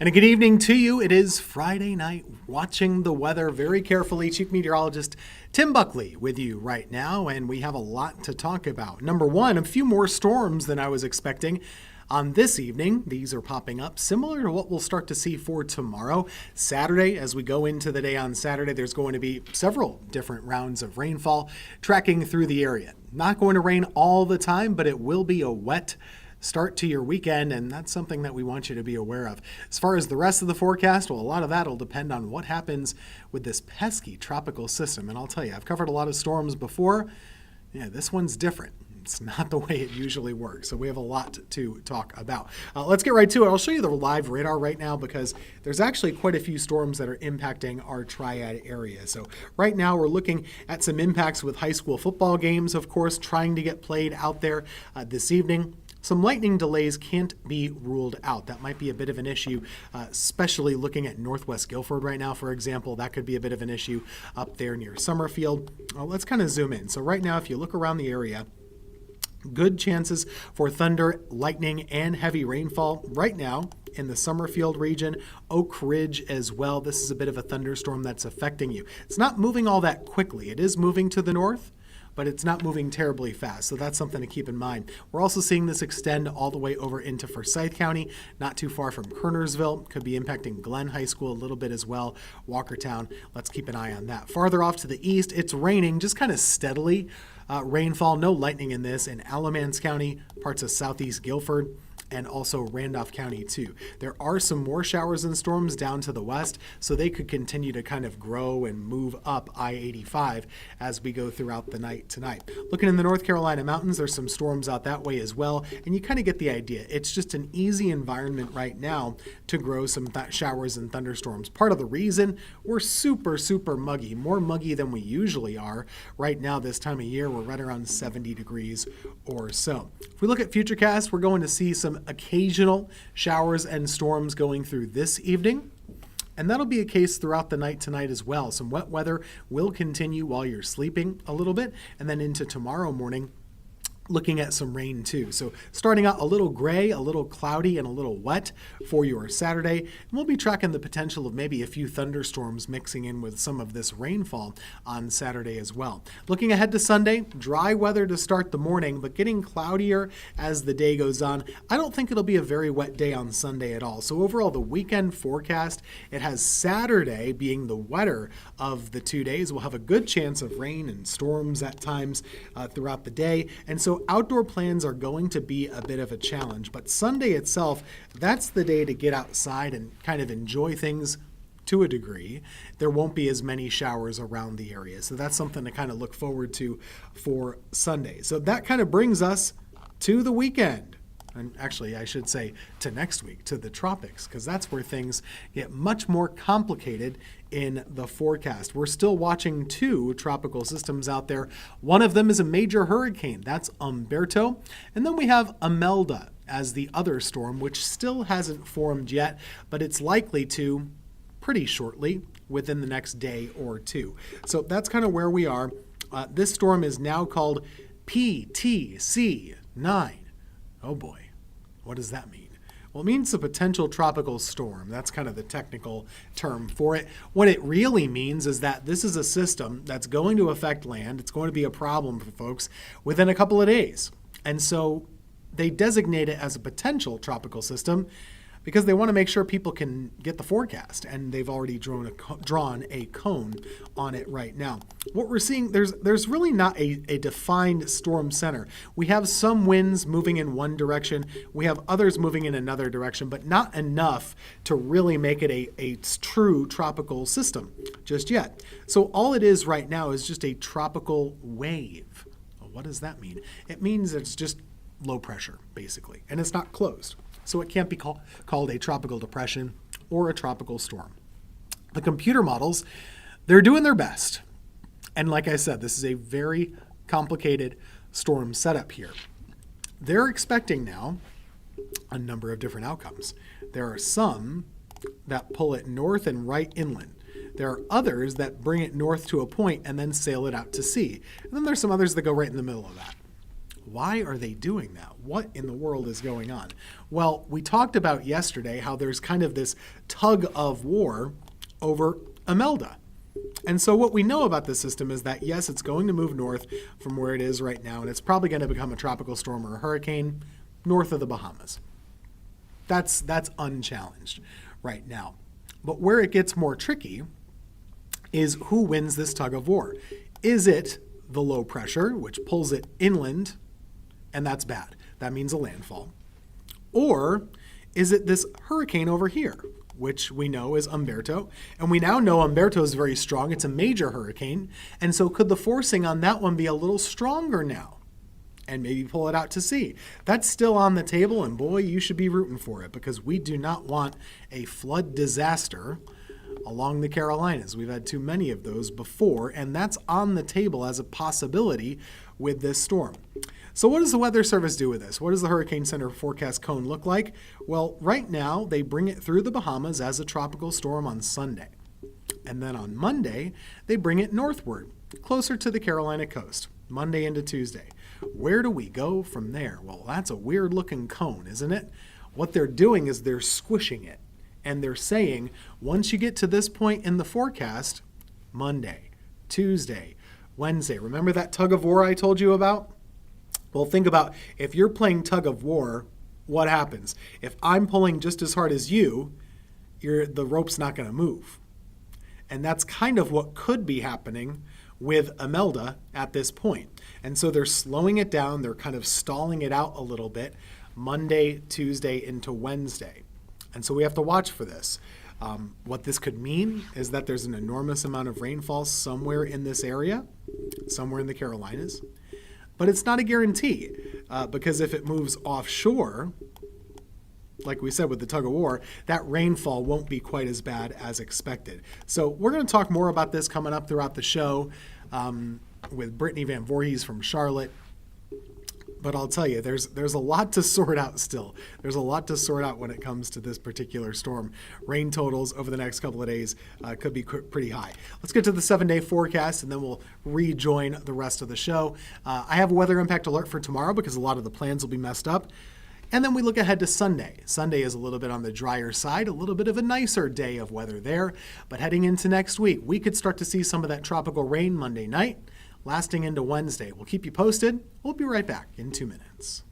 And a good evening to you. It is Friday night, watching the weather very carefully. Chief Meteorologist Tim Buckley with you right now, and we have a lot to talk about. Number one, a few more storms than I was expecting on this evening. These are popping up, similar to what we'll start to see for tomorrow. Saturday, as we go into the day on Saturday, there's going to be several different rounds of rainfall tracking through the area. Not going to rain all the time, but it will be a wet start to your weekend, and that's something that we want you to be aware of. As far as the rest of the forecast, well, a lot of that will depend on what happens with this pesky tropical system. And I'll tell you, I've covered a lot of storms before. Yeah, this one's different. It's not the way it usually works. So we have a lot to talk about. Let's get right to it. I'll show you the live radar right now because there's actually quite a few storms that are impacting our Triad area. So right now we're looking at some impacts with high school football games, of course, trying to get played out there this evening. Some lightning delays can't be ruled out. That might be a bit of an issue, especially looking at Northwest Guilford right now, for example. That could be a bit of an issue up there near Summerfield. Let's kind of zoom in. So right now, if you look around the area, good chances for thunder, lightning, and heavy rainfall right now in the Summerfield region, Oak Ridge as well. This is a bit of a thunderstorm that's affecting you. It's not moving all that quickly. It is moving to the north, but it's not moving terribly fast. So that's something to keep in mind. We're also seeing this extend all the way over into Forsyth County, not too far from Kernersville. Could be impacting Glenn High School a little bit as well, Walkertown. Let's keep an eye on that. Farther off to the east, it's raining just kind of steadily. Rainfall, no lightning in this, in Alamance County, parts of southeast Guilford, and also Randolph County too. There are some more showers and storms down to the west, so they could continue to kind of grow and move up I-85 as we go throughout the night tonight. Looking in the North Carolina mountains, there's some storms out that way as well, and you kind of get the idea. It's just an easy environment right now to grow some showers and thunderstorms. Part of the reason we're super muggy, more muggy than we usually are. Right now this time of year, we're right around 70 degrees or so. If we look at Futurecast, we're going to see some occasional showers and storms going through this evening. And that'll be a case throughout the night tonight as well. Some wet weather will continue while you're sleeping a little bit, and then into tomorrow morning, looking at some rain too. So starting out a little gray, a little cloudy, and a little wet for your Saturday. And we'll be tracking the potential of maybe a few thunderstorms mixing in with some of this rainfall on Saturday as well. Looking ahead to Sunday, dry weather to start the morning, but getting cloudier as the day goes on. I don't think it'll be a very wet day on Sunday at all. So overall, the weekend forecast, it has Saturday being the wetter of the 2 days. We'll have a good chance of rain and storms at times throughout the day. And so outdoor plans are going to be a bit of a challenge, but Sunday itself, that's the day to get outside and kind of enjoy things to a degree. There won't be as many showers around the area. So that's something to kind of look forward to for Sunday. So that kind of brings us to the weekend. And actually, I should say to next week, to the tropics, because that's where things get much more complicated in the forecast. We're still watching two tropical systems out there. One of them is a major hurricane. That's Umberto. And then we have Imelda as the other storm, which still hasn't formed yet, but it's likely to pretty shortly within the next day or two. So that's kind of where we are. This storm is now called PTC-9. Oh boy, what does that mean? Well, it means a potential tropical storm. That's kind of the technical term for it. What it really means is that this is a system that's going to affect land. It's going to be a problem for folks within a couple of days. And so they designate it as a potential tropical system because they want to make sure people can get the forecast, and they've already drawn a cone on it right now. What we're seeing, there's really not a defined storm center. We have some winds moving in one direction. We have others moving in another direction, but not enough to really make it a true tropical system just yet. So all it is right now is just a tropical wave. Well, what does that mean? It means it's just low pressure, basically, and it's not closed. So it can't be called a tropical depression or a tropical storm. The computer models, they're doing their best. And like I said, this is a very complicated storm setup here. They're expecting now a number of different outcomes. There are some that pull it north and right inland. There are others that bring it north to a point and then sail it out to sea. And then there's some others that go right in the middle of that. Why are they doing that? What in the world is going on? Well, we talked about yesterday how there's kind of this tug of war over Imelda. And so what we know about this system is that, yes, it's going to move north from where it is right now, and it's probably going to become a tropical storm or a hurricane north of the Bahamas. That's unchallenged right now. But where it gets more tricky is who wins this tug of war. Is it the low pressure, which pulls it inland, and that's bad? That means a landfall. Or is it this hurricane over here, which we know is Humberto? And we now know Humberto is very strong. It's a major hurricane. And so could the forcing on that one be a little stronger now and maybe pull it out to sea? That's still on the table, and boy, you should be rooting for it, because we do not want a flood disaster along the Carolinas. We've had too many of those before, and that's on the table as a possibility with this storm. So what does the Weather Service do with this? What does the Hurricane Center forecast cone look like? Well, right now, they bring it through the Bahamas as a tropical storm on Sunday. And then on Monday, they bring it northward, closer to the Carolina coast, Monday into Tuesday. Where do we go from there? Well, that's a weird-looking cone, isn't it? What they're doing is they're squishing it. And they're saying, once you get to this point in the forecast, Monday, Tuesday, Wednesday, remember that tug of war I told you about? Well, think about, if you're playing tug of war, what happens? If I'm pulling just as hard as you, the rope's not going to move. And that's kind of what could be happening with Imelda at this point. And so they're slowing it down. They're kind of stalling it out a little bit, Monday, Tuesday into Wednesday. And so we have to watch for this. What this could mean is that there's an enormous amount of rainfall somewhere in this area, somewhere in the Carolinas. But it's not a guarantee, because if it moves offshore, like we said with the tug of war, that rainfall won't be quite as bad as expected. So we're going to talk more about this coming up throughout the show with Brittany Van Voorhees from Charlotte. But I'll tell you, there's a lot to sort out still. There's a lot to sort out when it comes to this particular storm. Rain totals over the next couple of days could be pretty high. Let's get to the 7-day forecast, and then we'll rejoin the rest of the show. I have a weather impact alert for tomorrow because a lot of the plans will be messed up. And then we look ahead to Sunday. Sunday is a little bit on the drier side, a little bit of a nicer day of weather there. But heading into next week, we could start to see some of that tropical rain Monday night, lasting into Wednesday. We'll keep you posted. We'll be right back in 2 minutes.